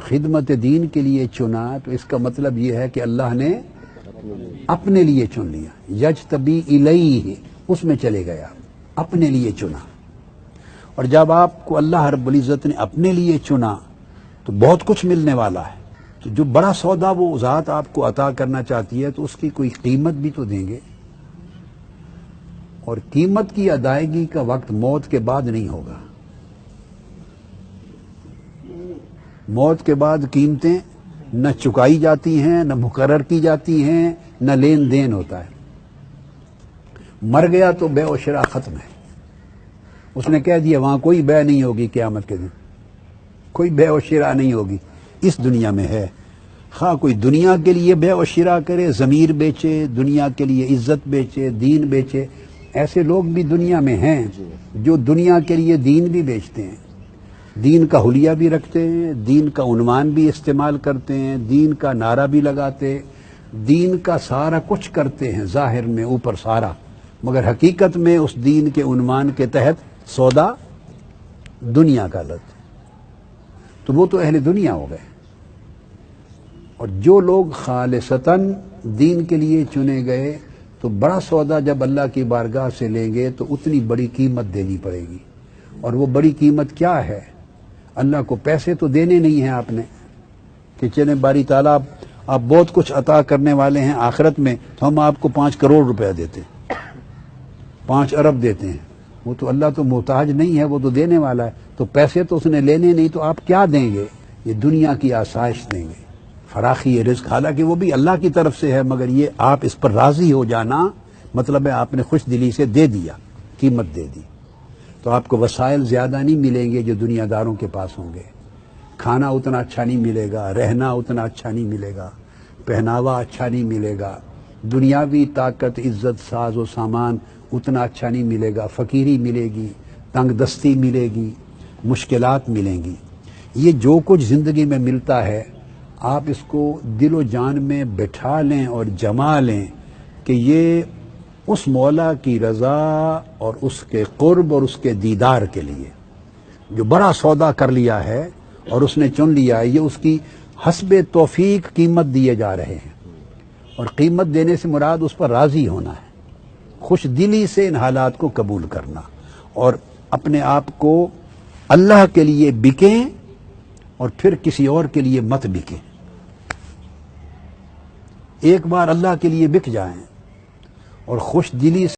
خدمت دین کے لیے چنا تو اس کا مطلب یہ ہے کہ اللہ نے اپنے لیے چن لیا. یجتبی الیہ، اس میں چلے گیا، اپنے لیے چنا. اور جب آپ کو اللہ رب العزت نے اپنے لیے چنا تو بہت کچھ ملنے والا ہے. تو جو بڑا سودا وہ ذات آپ کو عطا کرنا چاہتی ہے تو اس کی کوئی قیمت بھی تو دیں گے. اور قیمت کی ادائیگی کا وقت موت کے بعد نہیں ہوگا. موت کے بعد قیمتیں نہ چکائی جاتی ہیں، نہ مقرر کی جاتی ہیں، نہ لین دین ہوتا ہے. مر گیا تو بے و شرا ختم ہے. اس نے کہہ دیا وہاں کوئی بے نہیں ہوگی، قیامت کے دن کوئی بے و شرا نہیں ہوگی. اس دنیا میں ہے، خواہ کوئی دنیا کے لیے بے و شرا کرے، ضمیر بیچے، دنیا کے لیے عزت بیچے، دین بیچے. ایسے لوگ بھی دنیا میں ہیں جو دنیا کے لیے دین بھی بیچتے ہیں، دین کا حلیہ بھی رکھتے ہیں، دین کا عنوان بھی استعمال کرتے ہیں، دین کا نعرہ بھی لگاتے، دین کا سارا کچھ کرتے ہیں ظاہر میں اوپر سارا، مگر حقیقت میں اس دین کے عنوان کے تحت سودا دنیا کا لت. تو وہ تو اہل دنیا ہو گئے. اور جو لوگ خالصتاً دین کے لیے چنے گئے تو بڑا سودا جب اللہ کی بارگاہ سے لیں گے تو اتنی بڑی قیمت دینی پڑے گی. اور وہ بڑی قیمت کیا ہے؟ اللہ کو پیسے تو دینے نہیں ہیں آپ نے کہ چلیں باری تعالیٰ آپ بہت کچھ عطا کرنے والے ہیں آخرت میں تو ہم آپ کو 5 کروڑ روپیہ دیتے ہیں، 5 ارب دیتے ہیں. وہ تو اللہ تو محتاج نہیں ہے، وہ تو دینے والا ہے. تو پیسے تو اس نے لینے نہیں تو آپ کیا دیں گے؟ یہ دنیا کی آسائش دیں گے، فراخی رزق. حالانکہ وہ بھی اللہ کی طرف سے ہے، مگر یہ آپ اس پر راضی ہو جانا مطلب ہے آپ نے خوش دلی سے دے دیا، قیمت دے دی. تو آپ کو وسائل زیادہ نہیں ملیں گے جو دنیا داروں کے پاس ہوں گے. کھانا اتنا اچھا نہیں ملے گا، رہنا اتنا اچھا نہیں ملے گا، پہناوا اچھا نہیں ملے گا، دنیاوی طاقت عزت ساز و سامان اتنا اچھا نہیں ملے گا. فقیری ملے گی، تنگ دستی ملے گی، مشکلات ملیں گی. یہ جو کچھ زندگی میں ملتا ہے آپ اس کو دل و جان میں بٹھا لیں اور جما لیں کہ یہ اس مولا کی رضا اور اس کے قرب اور اس کے دیدار کے لیے جو بڑا سودا کر لیا ہے اور اس نے چن لیا ہے، یہ اس کی حسب توفیق قیمت دیے جا رہے ہیں. اور قیمت دینے سے مراد اس پر راضی ہونا ہے، خوش دلی سے ان حالات کو قبول کرنا اور اپنے آپ کو اللہ کے لیے بکیں اور پھر کسی اور کے لیے مت بکیں. ایک بار اللہ کے لیے بک جائیں اور خوش دلی سے